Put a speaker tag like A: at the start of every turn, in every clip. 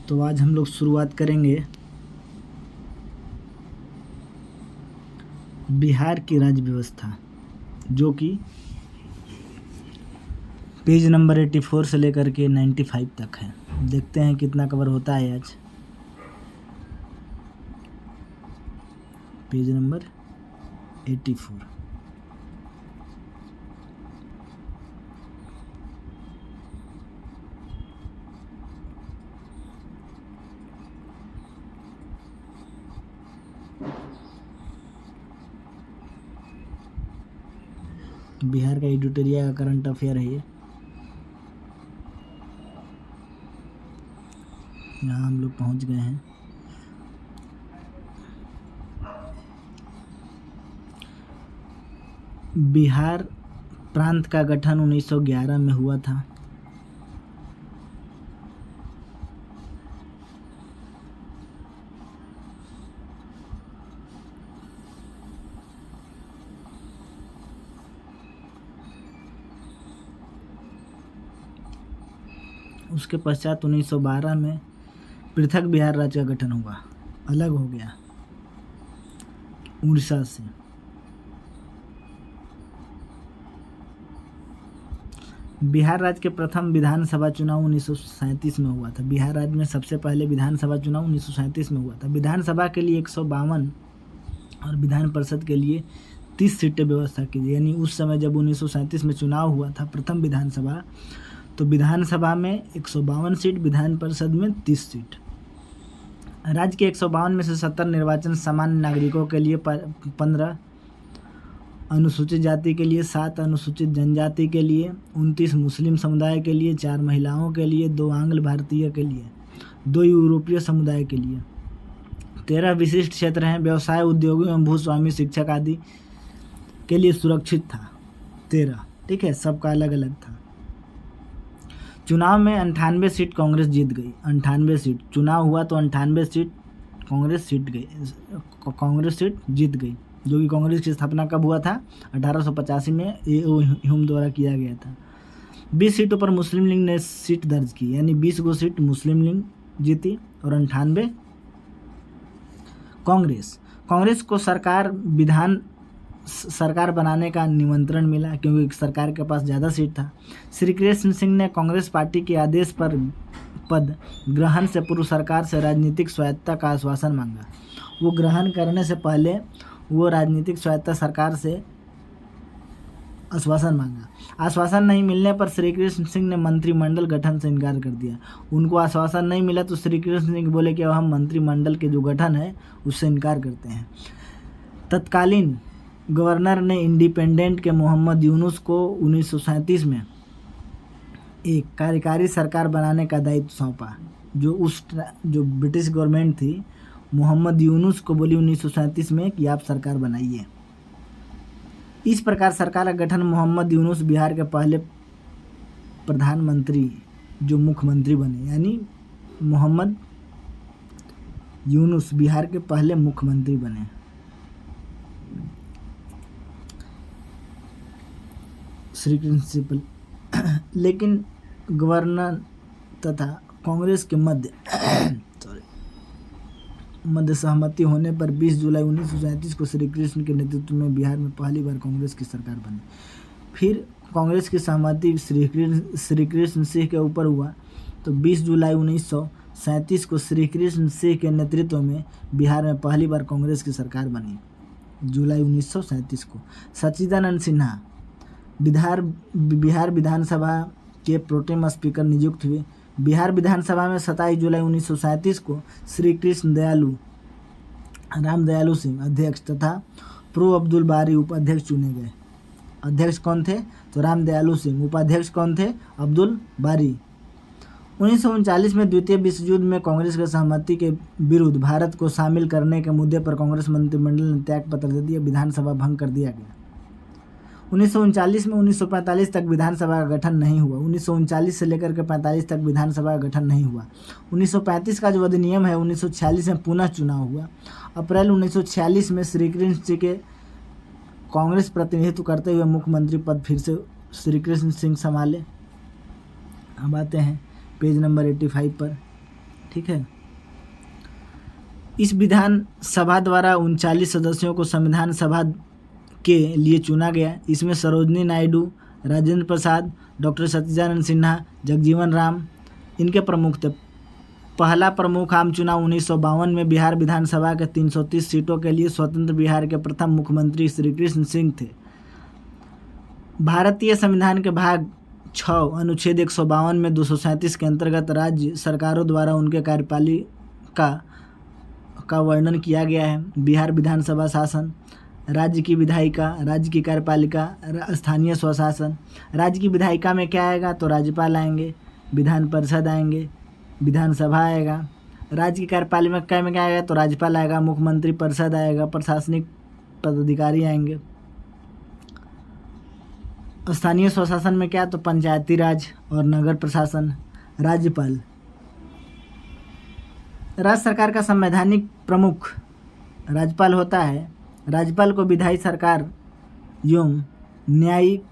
A: तो आज हम लोग शुरुआत करेंगे बिहार की राज्य व्यवस्था, जो कि पेज नंबर 84 से लेकर के 95 तक है। देखते हैं कितना कवर होता है आज। Page number 84। बिहार का एडिटोरिया का करंट अफेयर है ये। यहाँ हम लोग पहुँच गए हैं। बिहार प्रांत का गठन 1911 में हुआ था। उसके पश्चात 1912 में पृथक बिहार राज्य का गठन हुआ, अलग हो गया उड़ीसा से। बिहार राज्य के प्रथम विधानसभा चुनाव 1937 में हुआ था। बिहार राज्य में सबसे पहले विधानसभा चुनाव 1937 में हुआ था। विधानसभा के लिए 152 और विधान परिषद के लिए 30 सीटें व्यवस्था की गई। यानी उस समय जब 1937 में चुनाव हुआ था प्रथम विधानसभा, तो विधानसभा में 152 सीट, विधान परिषद में 30 सीट। राज्य के 152 में से 70 निर्वाचन सामान्य नागरिकों के लिए, 15 अनुसूचित जाति के लिए, 7 अनुसूचित जनजाति के लिए, 29 मुस्लिम समुदाय के लिए, 4 महिलाओं के लिए, 2 आंग्ल भारतीय के लिए, 2 यूरोपीय समुदाय के लिए। 13 विशिष्ट क्षेत्र हैं। व्यवसाय, उद्योगों एवं भूस्वामी, शिक्षक आदि के लिए सुरक्षित था। 13, ठीक है, सबका अलग अलग था। चुनाव में 98 सीट कांग्रेस जीत गई। 98 सीट चुनाव हुआ तो 98 सीट कांग्रेस सीट जीत गई, जो कि कांग्रेस की स्थापना कब हुआ था? 1885 में ह्यूम द्वारा किया गया था। 20 सीटों पर मुस्लिम लीग ने सीट दर्ज की, यानी 20 गो सीट मुस्लिम लीग जीती और 98 कांग्रेस को सरकार बनाने का निमंत्रण मिला, क्योंकि सरकार के पास ज़्यादा सीट था। श्री कृष्ण सिंह ने कांग्रेस पार्टी के आदेश पर पद ग्रहण से पूर्व सरकार से राजनीतिक स्वायत्तता का आश्वासन मांगा। वो ग्रहण करने से पहले वो राजनीतिक स्वायत्तता सरकार से आश्वासन मांगा। आश्वासन नहीं मिलने पर श्री कृष्ण सिंह ने मंत्रिमंडल गठन से इनकार कर दिया। उनको आश्वासन नहीं मिला तो श्री कृष्ण सिंह बोले कि अब हम मंत्रिमंडल के जो गठन है उससे इनकार करते हैं। तत्कालीन गवर्नर ने इंडिपेंडेंट के मोहम्मद यूनुस को 1937 में एक कार्यकारी सरकार बनाने का दायित्व सौंपा। जो ब्रिटिश गवर्नमेंट थी, मोहम्मद यूनुस को बोली 1937 में कि आप सरकार बनाइए। इस प्रकार सरकार का गठन मोहम्मद यूनुस बिहार के पहले प्रधानमंत्री जो मुख्यमंत्री बने, यानी मोहम्मद यूनुस बिहार के पहले मुख्यमंत्री बने। श्री कृष्ण, लेकिन गवर्नर तथा कांग्रेस के मध्य सहमति होने पर 20 जुलाई 1937 को श्री कृष्ण के नेतृत्व में बिहार में पहली बार कांग्रेस की सरकार बनी। फिर कांग्रेस की सहमति श्री कृष्ण सिंह के ऊपर हुआ, तो 20 जुलाई 1937 को श्री कृष्ण सिंह के नेतृत्व में बिहार में पहली बार कांग्रेस की सरकार बनी। जुलाई 1937 को सच्चिदानंद सिन्हा बिहार विधानसभा के प्रोटेम स्पीकर नियुक्त हुए। बिहार विधानसभा में 27 जुलाई 1937 को श्री कृष्ण राम दयालु सिंह अध्यक्ष तथा प्रो अब्दुल बारी उपाध्यक्ष चुने गए। अध्यक्ष कौन थे? तो राम दयालु सिंह। उपाध्यक्ष कौन थे? अब्दुल बारी। 1939 में द्वितीय विश्व युद्ध में कांग्रेस के सहमति के विरुद्ध भारत को शामिल करने के मुद्दे पर कांग्रेस मंत्रिमंडल ने त्याग पत्र दे दिया, विधानसभा भंग कर दिया गया। 1939 में 1945 तक विधानसभा का गठन नहीं हुआ। 1939 से लेकर के 45 तक विधानसभा का गठन नहीं हुआ। 1935 का जो अधिनियम है 1946 में पुनः चुनाव हुआ। अप्रैल 1946 में श्री कृष्ण सिंह के कांग्रेस प्रतिनिधित्व करते हुए मुख्यमंत्री पद फिर से श्री कृष्ण सिंह संभाले। अब आते हैं पेज नंबर 85 पर। ठीक है। इस विधान सभा द्वारा 39 सदस्यों को संविधान सभा के लिए चुना गया। इसमें सरोजिनी नायडू, राजेंद्र प्रसाद, डॉक्टर सत्यानंद सिन्हा, जगजीवन राम इनके प्रमुख थे। पहला प्रमुख आम चुनाव 1952 में बिहार विधानसभा के 330 सीटों के लिए स्वतंत्र बिहार के प्रथम मुख्यमंत्री श्री कृष्ण सिंह थे। भारतीय संविधान के भाग 6 अनुच्छेद 152 में 237 के अंतर्गत राज्य सरकारों द्वारा उनके कार्यपालिका का वर्णन किया गया है। बिहार विधानसभा शासन, राज्य की विधायिका, राज्य की कार्यपालिका, स्थानीय स्वशासन। राज्य की विधायिका में क्या आएगा तो राज्यपाल आएंगे, विधान परिषद आएंगे, विधानसभा आएगा। राज्य की कार्यपालिका में क्या आएगा तो राज्यपाल आएगा, मुख्यमंत्री परिषद आएगा, प्रशासनिक पदाधिकारी आएंगे। स्थानीय स्वशासन में क्या तो पंचायती राज और नगर प्रशासन। राज्यपाल, राज्य सरकार का संवैधानिक प्रमुख राज्यपाल होता है। राज्यपाल को विधायी सरकार एवं न्यायिक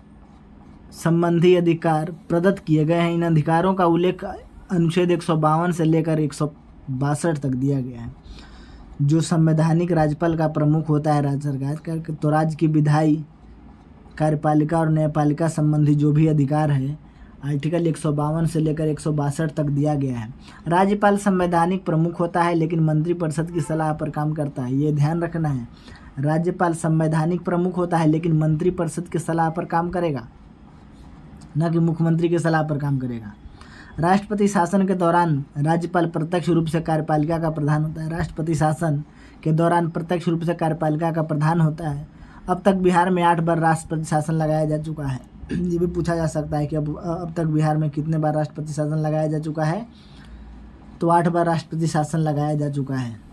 A: संबंधी अधिकार प्रदत्त किए गए हैं। इन अधिकारों का उल्लेख अनुच्छेद 152 से लेकर 162 तक दिया गया है। जो संवैधानिक राज्यपाल का प्रमुख होता है राज्य सरकार का, तो राज्य की विधायी, कार्यपालिका और न्यायपालिका संबंधी जो भी अधिकार है आर्टिकल 152 से लेकर 162 तक दिया गया है। राज्यपाल संवैधानिक प्रमुख होता है लेकिन मंत्रिपरिषद की सलाह पर काम करता है। ये ध्यान रखना है, राज्यपाल संवैधानिक प्रमुख होता है लेकिन मंत्रिपरिषद की सलाह पर काम करेगा, न कि मुख्यमंत्री की सलाह पर काम करेगा। राष्ट्रपति शासन के दौरान राज्यपाल प्रत्यक्ष रूप से कार्यपालिका का प्रधान होता है। राष्ट्रपति शासन के दौरान प्रत्यक्ष रूप से कार्यपालिका का प्रधान होता है। अब तक बिहार में 8 बार राष्ट्रपति शासन लगाया जा चुका है। ये भी पूछा जा सकता है कि अब तक बिहार में कितने बार राष्ट्रपति शासन लगाया जा चुका है, तो 8 बार राष्ट्रपति शासन लगाया जा चुका है।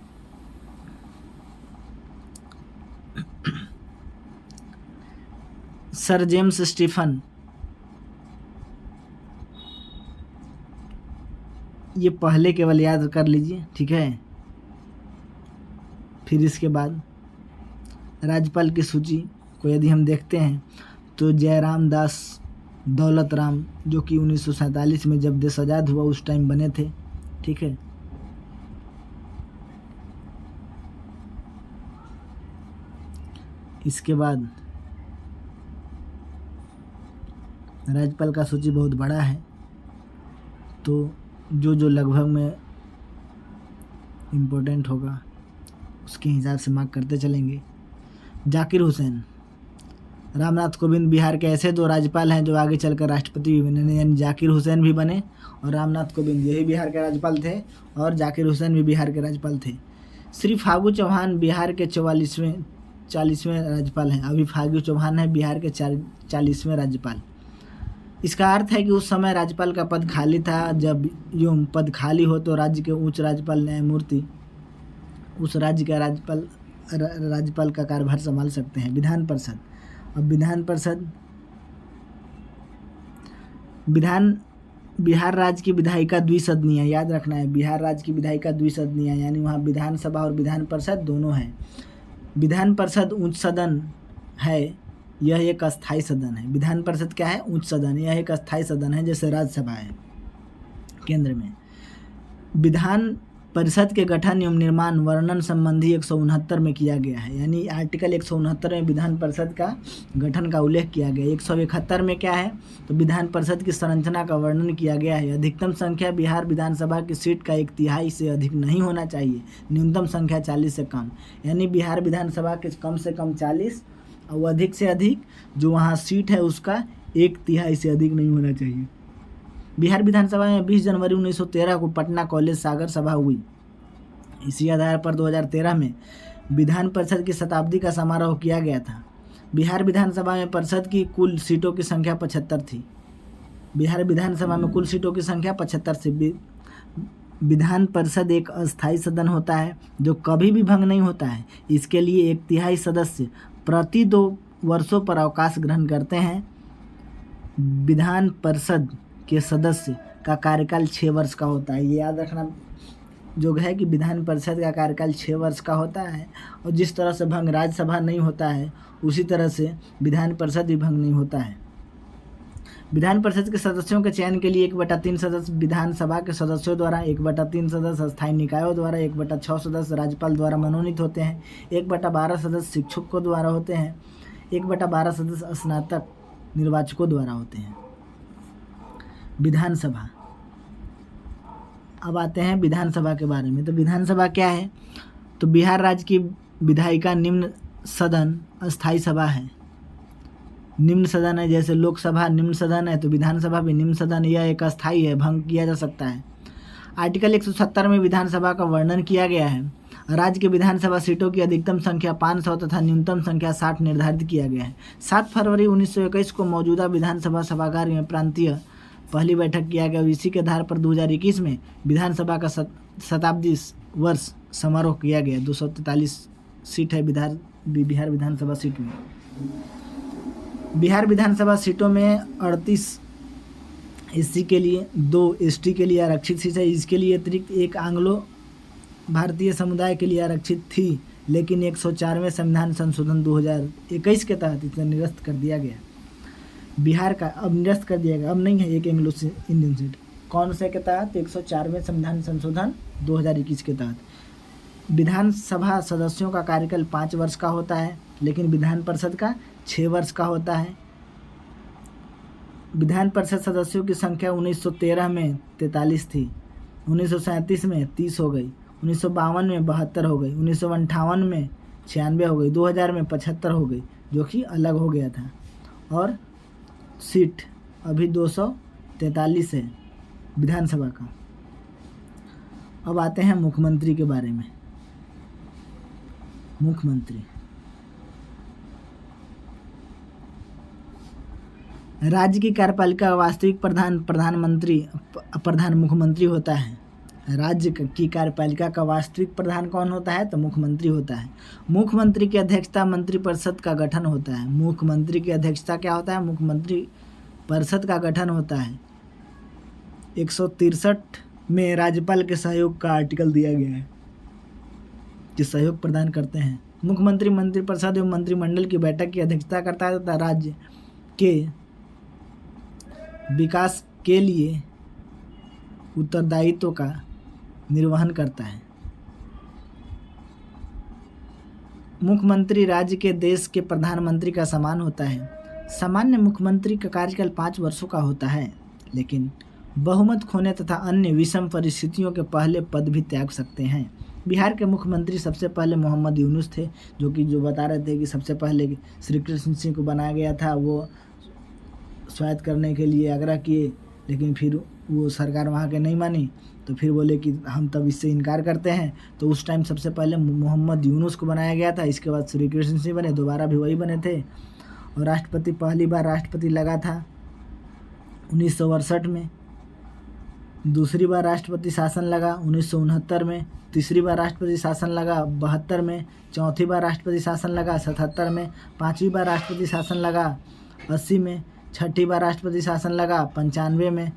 A: सर जेम्स स्टीफन, ये पहले केवल याद कर लीजिए, ठीक है। फिर इसके बाद राज्यपाल की सूची को यदि हम देखते हैं तो जयराम दास दौलत राम, जो कि 1947 में जब देश आज़ाद हुआ उस टाइम बने थे, ठीक है। इसके बाद राज्यपाल का सूची बहुत बड़ा है, तो जो लगभग में इम्पोर्टेंट होगा उसके हिसाब से मार्क करते चलेंगे। जाकिर हुसैन, रामनाथ कोविंद बिहार के ऐसे 2 राज्यपाल हैं जो आगे चलकर राष्ट्रपति भी बने, यानी जाकिर हुसैन भी बने और रामनाथ कोविंद, यही बिहार के राज्यपाल थे और जाकिर हुसैन भी बिहार के राज्यपाल थे। श्री फागू चौहान बिहार के 40वें राज्यपाल हैं। अभी फागू चौहान है बिहार के 40वें राज्यपाल। इसका अर्थ है कि उस समय राज्यपाल का पद खाली था। जब यूँ पद खाली हो तो राज्य के उच्च राज्यपाल न्यायमूर्ति उस राज्य का राज्यपाल का कार्यभार संभाल सकते हैं। विधान परिषद, अब बिहार राज्य की विधायिका द्विसदनीय, याद रखना है, बिहार राज्य की विधायिका द्विसदनीय, यानी वहाँ विधानसभा और विधान परिषद दोनों हैं। विधान परिषद उच्च सदन है, यह एक अस्थायी सदन है। विधान परिषद क्या है? उच्च सदन, यह एक अस्थायी सदन है, जैसे राज्यसभा है केंद्र में। विधान परिषद के गठन एवं निर्माण वर्णन संबंधी 169 में किया गया है, यानी आर्टिकल 169 में विधान परिषद का गठन का उल्लेख किया गया। 171 में क्या है तो विधान परिषद की संरचना का वर्णन किया गया है। अधिकतम संख्या बिहार विधानसभा की सीट का 1/3 से अधिक नहीं होना चाहिए, न्यूनतम संख्या 40 से कम, यानी बिहार विधानसभा के कम से कम 40 और अधिक से अधिक जो वहाँ सीट है उसका 1/3 से अधिक नहीं होना चाहिए। बिहार विधानसभा में 20 जनवरी 1913 को पटना कॉलेज सागर सभा हुई। इसी आधार पर 2013 में विधान परिषद की शताब्दी का समारोह किया गया था। बिहार विधानसभा में परिषद की कुल सीटों की संख्या 75 थी। बिहार विधानसभा में कुल सीटों की संख्या 75 थी। विधान परिषद एक अस्थायी सदन होता है जो कभी भी भंग नहीं होता है। इसके लिए 1/3 सदस्य प्रति 2 वर्षों पर अवकाश ग्रहण करते हैं। विधान परिषद के सदस्य का कार्यकाल 6 वर्ष का होता है। ये याद रखना जो है कि विधान परिषद का कार्यकाल 6 वर्ष का होता है, और जिस तरह से भंग राज्यसभा नहीं होता है उसी तरह से विधान परिषद भी भंग नहीं होता है। विधान परिषद के सदस्यों के चयन के लिए 1/3 सदस्य विधानसभा के सदस्यों द्वारा, 1/3 सदस्य स्थायी निकायों द्वारा, 1/6 सदस्य राज्यपाल द्वारा मनोनीत होते हैं, 1/12 सदस्य शिक्षकों द्वारा होते हैं, 1/12 सदस्य स्नातक निर्वाचकों द्वारा होते हैं। विधानसभा, अब आते हैं विधानसभा के बारे में। तो विधानसभा क्या है? तो बिहार राज्य की विधायिका निम्न सदन अस्थायी सभा है। निम्न सदन है, जैसे लोकसभा निम्न सदन है तो विधानसभा भी निम्न सदन, यह एक अस्थायी है, भंग किया जा सकता है। आर्टिकल 170 में विधानसभा का वर्णन किया गया है। राज्य के विधानसभा सीटों की अधिकतम संख्या 500 तथा न्यूनतम संख्या 60 निर्धारित किया गया है। 7 फरवरी 1921 को मौजूदा विधानसभा सभागार में प्रांतीय पहली बैठक किया गया। इसी के आधार पर 2021 में विधानसभा का शताब्दी वर्ष समारोह किया गया। 243 सीट है बिहार विधानसभा सीट में। बिहार विधानसभा सीटों में 38 एससी के लिए, 2 एसटी के लिए आरक्षित सीट है। इसके लिए अतिरिक्त एक आंग्लो भारतीय समुदाय के लिए आरक्षित थी, लेकिन 104वें संविधान संशोधन 2021 के तहत इसे निरस्त कर दिया गया। बिहार का अब निरस्त कर दिया गया, अब नहीं है एक एंग्लो इंडियन सीट। कौन से के तहत? 104वें संविधान संशोधन 2021 के तहत। विधानसभा सदस्यों का कार्यकाल 5 वर्ष का होता है, लेकिन विधान परिषद का 6 वर्ष का होता है। विधान परिषद सदस्यों की संख्या 1913 में 43 थी, 1937 में 30 हो गई, 1952 में 72 हो गई, 1958 में 96 हो गई, 2000 में 75 हो गई, जो कि अलग हो गया था। और सीट अभी 243 है विधानसभा का। अब आते हैं मुख्यमंत्री के बारे में। मुख्यमंत्री राज्य की कार्यपालिका का वास्तविक प्रधान मुख्यमंत्री होता है। राज्य की कार्यपालिका का वास्तविक प्रधान कौन होता है? तो मुख्यमंत्री होता है। मुख्यमंत्री की अध्यक्षता मंत्रिपरिषद का गठन होता है। मुख्यमंत्री की अध्यक्षता क्या होता है? मुख्यमंत्री परिषद का गठन होता है। 163 में राज्यपाल के सहयोग का आर्टिकल दिया गया है कि सहयोग प्रदान करते हैं। मुख्यमंत्री मंत्रिपरिषद एवं मंत्रिमंडल की बैठक की अध्यक्षता करता है तथा राज्य के विकास के लिए उत्तरदायित्व का निर्वहन करता है। मुख्यमंत्री राज्य के देश के प्रधानमंत्री का समान होता है। सामान्य मुख्यमंत्री का कार्यकाल 5 वर्षों का होता है, लेकिन बहुमत खोने तथा अन्य विषम परिस्थितियों के पहले पद भी त्याग सकते हैं। बिहार के मुख्यमंत्री सबसे पहले मोहम्मद यूनुस थे, जो बता रहे थे कि सबसे पहले श्री कृष्ण सिंह को बनाया गया था। वो स्वायत्त करने के लिए आग्रह किए, लेकिन फिर वो सरकार वहाँ के नहीं मानी, तो फिर बोले कि हम तब इससे इनकार करते हैं। तो उस टाइम सबसे पहले मोहम्मद यूनुस को बनाया गया था। इसके बाद श्री कृष्ण सिंह बने, दोबारा भी वही बने थे। और राष्ट्रपति पहली बार राष्ट्रपति लगा था 1968 में, दूसरी बार राष्ट्रपति शासन लगा 1969 में, तीसरी बार राष्ट्रपति शासन लगा 72 में, चौथी बार राष्ट्रपति शासन लगा 77 में, पाँचवीं बार राष्ट्रपति शासन लगा 80 में, छठी बार राष्ट्रपति शासन लगा 95 में,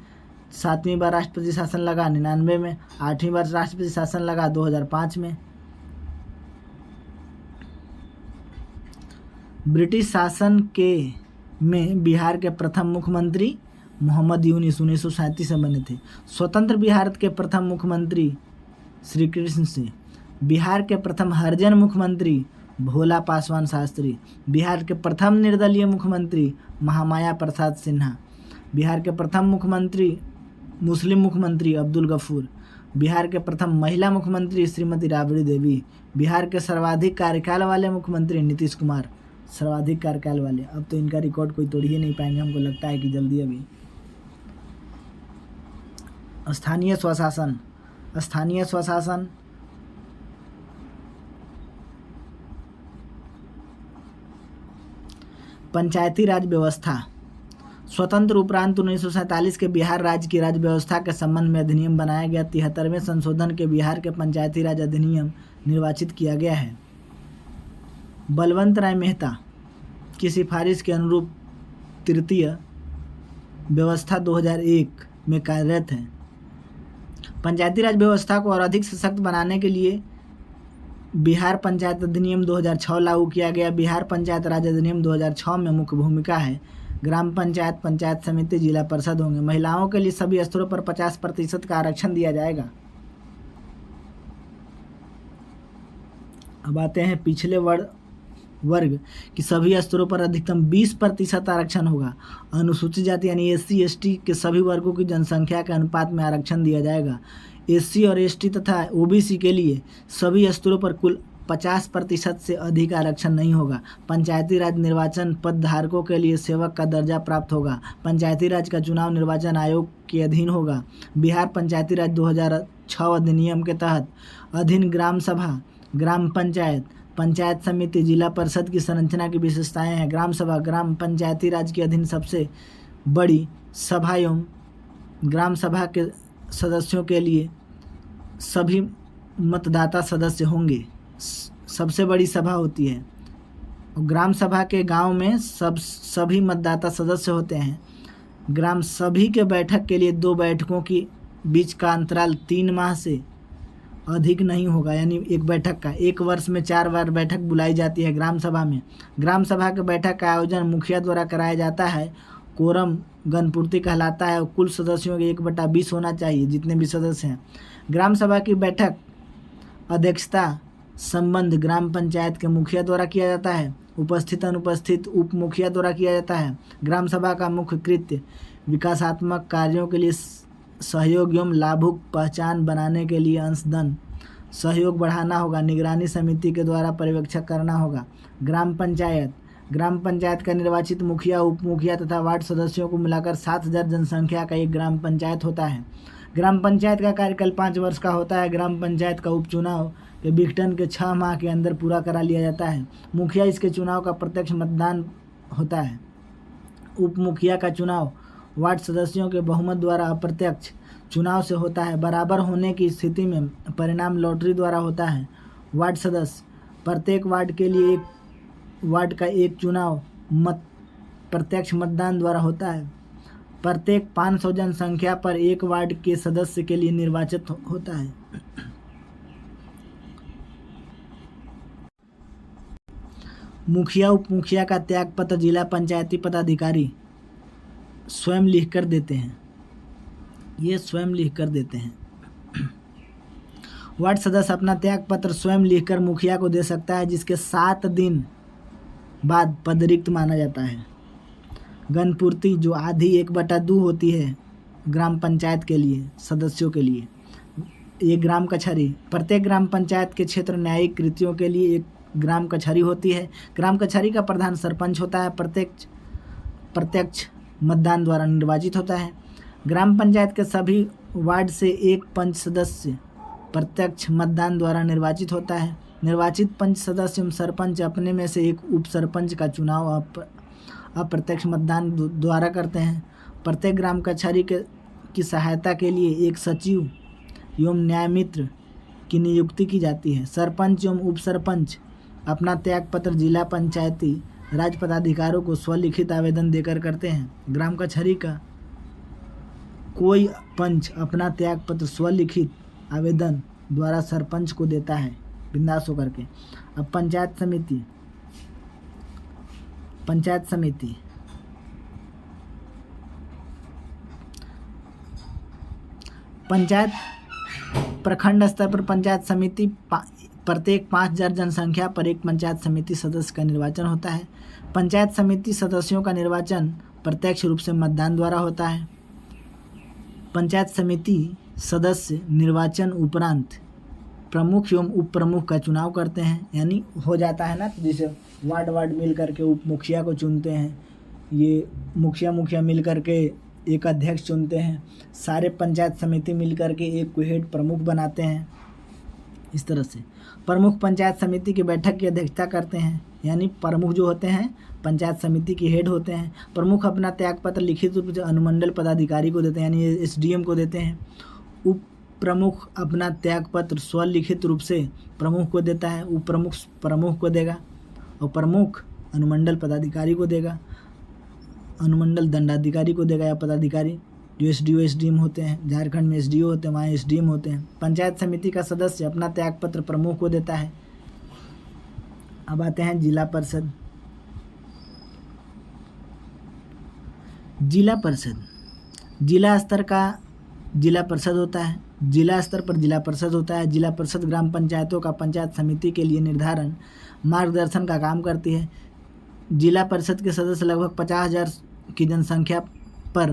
A: सातवीं बार राष्ट्रपति शासन लगा 99 में, आठवीं बार राष्ट्रपति शासन लगा 2005 में। ब्रिटिश शासन में बिहार के प्रथम मुख्यमंत्री मोहम्मद यूनुस 1937 में बने थे। स्वतंत्र बिहार के प्रथम मुख्यमंत्री श्री कृष्ण सिंह। बिहार के प्रथम हरिजन मुख्यमंत्री भोला पासवान शास्त्री। बिहार के प्रथम निर्दलीय मुख्यमंत्री महामाया प्रसाद सिन्हा। बिहार के प्रथम मुख्यमंत्री मुस्लिम मुख्यमंत्री अब्दुल गफूर। बिहार के प्रथम महिला मुख्यमंत्री श्रीमती राबड़ी देवी। बिहार के सर्वाधिक कार्यकाल वाले मुख्यमंत्री नीतीश कुमार। सर्वाधिक कार्यकाल वाले, अब तो इनका रिकॉर्ड कोई तोड़ ही नहीं पाएंगे, हमको लगता है कि जल्दी अभी। स्थानीय स्वशासन। स्थानीय स्वशासन पंचायती राज व्यवस्था। स्वतंत्र उपरांत 1947 के बिहार राज्य की राज्य व्यवस्था के संबंध में अधिनियम बनाया गया। 73वें संशोधन के बिहार के पंचायती राज अधिनियम निर्वाचित किया गया है। बलवंत राय मेहता की सिफारिश के अनुरूप तृतीय व्यवस्था 2001 में कार्यरत है। पंचायती राज व्यवस्था को और अधिक सशक्त बनाने के लिए बिहार पंचायत अधिनियम 2006 लागू किया गया। बिहार पंचायत राज अधिनियम 2006 में मुख्य भूमिका है। ग्राम पंचायत, पंचायत समिति, जिला परिषद होंगे। महिलाओं के लिए सभी स्तरों पर 50% का आरक्षण दिया जाएगा। अब आते हैं पिछले वर्ग कि सभी स्तरों पर अधिकतम 20% आरक्षण होगा। अनुसूचित जाति यानी SC ST के सभी वर्गों की जनसंख्या के अनुपात में आरक्षण दिया जाएगा। SC और ST तथा OBC के लिए सभी स्तरों पर कुल 50% से अधिक आरक्षण नहीं होगा। पंचायती राज निर्वाचन पद धारकों के लिए सेवक का दर्जा प्राप्त होगा। पंचायती राज का चुनाव निर्वाचन आयोग के अधीन होगा। बिहार पंचायती राज 2006 अधिनियम के तहत अधीन ग्राम सभा, ग्राम पंचायत, पंचायत समिति, जिला परिषद की संरचना की विशेषताएं हैं। ग्राम सभा ग्राम पंचायती राज के अधीन सबसे बड़ी सभा एवं ग्राम सभा के सदस्यों के लिए सभी मतदाता सदस्य होंगे। सबसे बड़ी सभा होती है। ग्राम सभा के गांव में सभी मतदाता सदस्य होते हैं। ग्राम सभी के बैठक के लिए 2 बैठकों की बीच का अंतराल 3 माह से अधिक नहीं होगा, यानी एक बैठक का 1 वर्ष में 4 बार बैठक बुलाई जाती है ग्राम सभा में। ग्राम सभा के बैठक का आयोजन मुखिया द्वारा कराया जाता है। कोरम गणपूर्ति कहलाता है और कुल सदस्यों के 1/20 होना चाहिए, जितने भी सदस्य हैं। ग्राम सभा की बैठक अध्यक्षता संबंध ग्राम पंचायत के मुखिया द्वारा किया जाता है। उपस्थित अनुपस्थित उप मुखिया द्वारा किया जाता है। ग्राम सभा का मुख्य कृत्य विकासात्मक कार्यों के लिए सहयोग एवं लाभुक पहचान बनाने के लिए अंशधन सहयोग बढ़ाना होगा। निगरानी समिति के द्वारा पर्यवेक्षक करना होगा। ग्राम पंचायत का निर्वाचित मुखिया, उप मुखिया तथा वार्ड सदस्यों को मिलाकर 7000 जनसंख्या का एक ग्राम पंचायत होता है। ग्राम पंचायत का कार्यकाल 5 वर्ष का होता है। ग्राम पंचायत का उपचुनाव के विघटन के 6 माह के अंदर पूरा करा लिया जाता है। मुखिया इसके चुनाव का प्रत्यक्ष मतदान होता है। उप मुखिया का चुनाव वार्ड सदस्यों के बहुमत द्वारा अप्रत्यक्ष चुनाव से होता है। बराबर होने की स्थिति में परिणाम लॉटरी द्वारा होता है। वार्ड सदस्य प्रत्येक वार्ड के लिए एक वार्ड का एक चुनाव प्रत्यक्ष मतदान द्वारा होता है। प्रत्येक 500 जनसंख्या पर एक वार्ड के सदस्य के लिए निर्वाचित होता है। मुखिया उप मुखिया का त्यागपत्र जिला पंचायती पदाधिकारी स्वयं लिख कर देते हैं। ये स्वयं लिख कर देते हैं। वार्ड सदस्य अपना त्यागपत्र स्वयं लिखकर मुखिया को दे सकता है, जिसके 7 दिन बाद पद रिक्त माना जाता है। गणपूर्ति जो आधी 1/2 होती है ग्राम पंचायत के लिए सदस्यों के लिए। ये ग्राम कचहरी प्रत्येक ग्राम पंचायत के क्षेत्र न्यायिक कृतियों के लिए एक ग्राम कचहरी होती है। ग्राम कचहरी का प्रधान सरपंच होता है। प्रत्यक्ष मतदान द्वारा निर्वाचित होता है। ग्राम पंचायत के सभी वार्ड से एक पंच सदस्य प्रत्यक्ष मतदान द्वारा निर्वाचित होता है। निर्वाचित पंच सदस्य एवं सरपंच अपने में से एक उप सरपंच का चुनाव अप्रत्यक्ष मतदान द्वारा करते हैं। प्रत्येक ग्राम कचहरी की सहायता के लिए एक सचिव एवं न्यायमित्र की नियुक्ति की जाती है। सरपंच एवं उप सरपंच अपना त्यागपत्र जिला पंचायती राज पदाधिकारियों को स्वलिखित आवेदन देकर करते हैं। ग्राम कचहरी का कोई पंच अपना त्यागपत्र स्वलिखित आवेदन द्वारा सरपंच को देता है, बिंदास होकर के। अब पंचायत समिति पंचायत प्रखंड स्तर पर पंचायत समिति प्रत्येक 5000 जनसंख्या पर एक पंचायत समिति सदस्य का निर्वाचन होता है। पंचायत समिति सदस्यों का निर्वाचन प्रत्यक्ष रूप से मतदान द्वारा होता है। पंचायत समिति सदस्य निर्वाचन उपरांत प्रमुख एवं उप प्रमुख का चुनाव करते हैं, यानी हो जाता है ना, तो जैसे वार्ड मिल करके उप मुखिया को चुनते हैं, ये मुखिया मिल करके एक अध्यक्ष चुनते हैं, सारे पंचायत समिति मिल करके एक को हेड प्रमुख बनाते हैं। इस तरह से प्रमुख पंचायत समिति की बैठक की अध्यक्षता करते हैं, यानी प्रमुख जो होते हैं पंचायत समिति के हेड होते हैं। प्रमुख अपना त्यागपत्र लिखित रूप से अनुमंडल पदाधिकारी को देते हैं, यानी SDM को देते हैं। उप प्रमुख अपना त्यागपत्र स्वलिखित रूप से प्रमुख को देता है, उप प्रमुख प्रमुख को देगा और प्रमुख अनुमंडल पदाधिकारी को देगा, अनुमंडल दंडाधिकारी को देगा या पदाधिकारी जो SDO SDM होते हैं। झारखंड में SDO होते हैं, वहाँ SDM होते हैं। पंचायत समिति का सदस्य अपना त्यागपत्र प्रमुख को देता है। अब आते हैं जिला परिषद। जिला परिषद, जिला स्तर का जिला परिषद होता है, जिला स्तर पर जिला परिषद होता है। जिला परिषद ग्राम पंचायतों का पंचायत समिति के लिए निर्धारण मार्गदर्शन का काम करती है। जिला परिषद के सदस्य लगभग 50,000 की जनसंख्या पर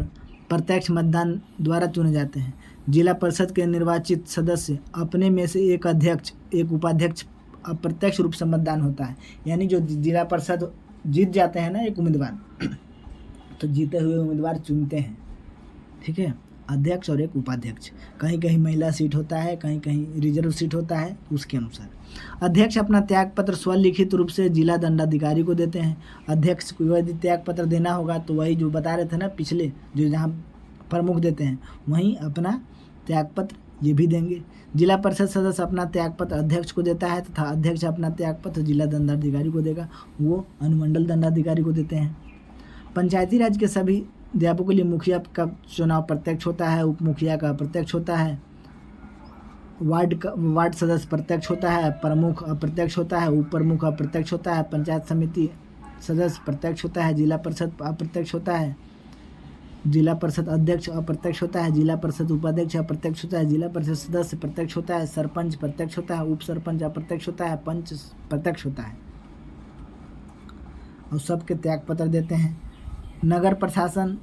A: प्रत्यक्ष मतदान द्वारा चुने जाते हैं। जिला परिषद के निर्वाचित सदस्य अपने में से एक अध्यक्ष, एक उपाध्यक्ष, अप्रत्यक्ष रूप से मतदान होता है। यानी जो जिला परिषद जीत जाते हैं ना एक उम्मीदवार, तो जीते हुए उम्मीदवार चुनते हैं, ठीक है, अध्यक्ष और एक उपाध्यक्ष। कहीं कहीं महिला सीट होता है, कहीं कहीं रिजर्व सीट होता है, उसके अनुसार अध्यक्ष अपना त्यागपत्र स्वलिखित रूप से जिला दंडाधिकारी को देते हैं। अध्यक्ष को यदि त्यागपत्र देना होगा तो वही जो बता रहे थे ना पिछले, जो जहाँ प्रमुख देते हैं वहीं अपना त्यागपत्र ये भी देंगे। जिला परिषद सदस्य अपना त्यागपत्र अध्यक्ष को देता है तथा अध्यक्ष अपना त्यागपत्र जिला दंडाधिकारी को देगा, वो अनुमंडल दंडाधिकारी को देते हैं। पंचायती राज के सभी अध्यापकों के लिए मुखिया का चुनाव प्रत्यक्ष होता है, उप मुखिया का अप्रत्यक्ष होता है, वार्ड सदस्य प्रत्यक्ष होता है, प्रमुख अप्रत्यक्ष होता है, उप प्रमुख अप्रत्यक्ष होता है, पंचायत समिति सदस्य प्रत्यक्ष होता है, जिला परिषद अप्रत्यक्ष होता है, जिला परिषद अध्यक्ष अप्रत्यक्ष होता है, जिला परिषद उपाध्यक्ष अप्रत्यक्ष होता है, जिला परिषद सदस्य प्रत्यक्ष होता है, सरपंच प्रत्यक्ष होता है, उप सरपंच अप्रत्यक्ष होता है, पंच प्रत्यक्ष होता है और सबके त्यागपत्र देते हैं। नगर प्रशासन,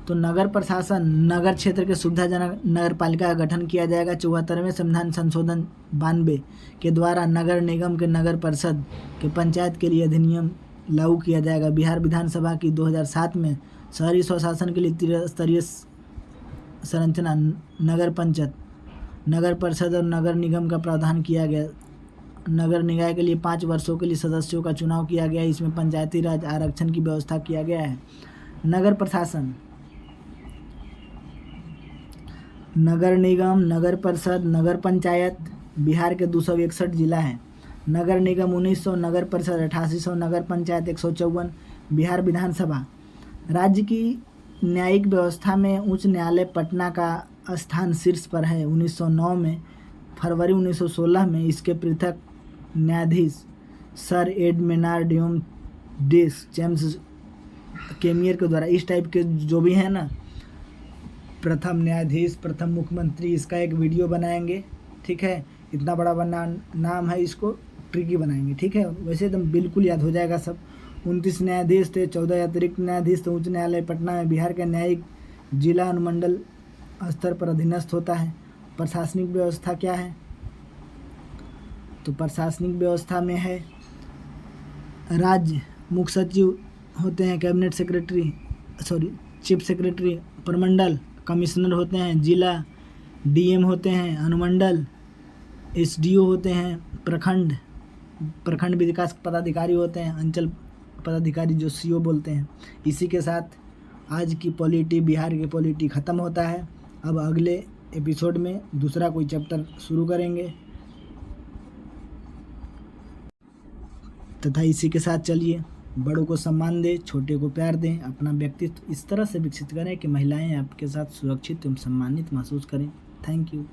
A: तो नगर प्रशासन नगर क्षेत्र के सुविधाजनक नगर पालिका का गठन किया जाएगा। 74वें संविधान संशोधन 92 के द्वारा नगर निगम के नगर परिषद के पंचायत के लिए अधिनियम लागू किया जाएगा। बिहार विधानसभा की 2007 में शहरी स्वशासन के लिए त्रिस्तरीय संरचना नगर पंचायत, नगर परिषद और नगर निगम का प्रावधान किया गया। नगर निकाय के लिए 5 वर्षों के लिए सदस्यों का चुनाव किया गया। इसमें पंचायती राज आरक्षण की व्यवस्था किया गया है। नगर प्रशासन, नगर निगम, नगर परिषद, नगर पंचायत बिहार के 261 जिला हैं। नगर निगम 1900, नगर परिषद 8800, नगर पंचायत 154। बिहार विधानसभा, राज्य की न्यायिक व्यवस्था में उच्च न्यायालय पटना का स्थान शीर्ष पर है। 1909 में फरवरी 1916 में इसके पृथक न्यायाधीश सर एड मेनार्ड एवं डेस जेम्स केमियर के द्वारा, इस टाइप के जो भी हैं ना, प्रथम न्यायाधीश, प्रथम मुख्यमंत्री, इसका एक वीडियो बनाएंगे, ठीक है। इतना बड़ा बना नाम है, इसको ट्रिकी बनाएंगे, ठीक है। वैसे एकदम बिल्कुल याद हो जाएगा सब। 29 न्यायाधीश थे, 14 अतिरिक्त न्यायाधीश। तो उच्च न्यायालय पटना में बिहार का न्यायिक जिला अनुमंडल स्तर पर अधीनस्थ होता है। प्रशासनिक व्यवस्था क्या है, तो प्रशासनिक व्यवस्था में है राज्य मुख्य सचिव होते हैं, कैबिनेट सेक्रेटरी, चीफ सेक्रेटरी, प्रमंडल कमिश्नर होते हैं, जिला डीएम होते हैं, अनुमंडल एसडीओ होते हैं, प्रखंड विकास पदाधिकारी होते हैं, अंचल पदाधिकारी जो सीओ बोलते हैं। इसी के साथ आज की पॉलिटी, बिहार की पॉलिटी ख़त्म होता है। अब अगले एपिसोड में दूसरा कोई चैप्टर शुरू करेंगे तथा इसी के साथ चलिए, बड़ों को सम्मान दें, छोटे को प्यार दें, अपना व्यक्तित्व इस तरह से विकसित करें कि महिलाएं आपके साथ सुरक्षित एवं सम्मानित महसूस करें। Thank you.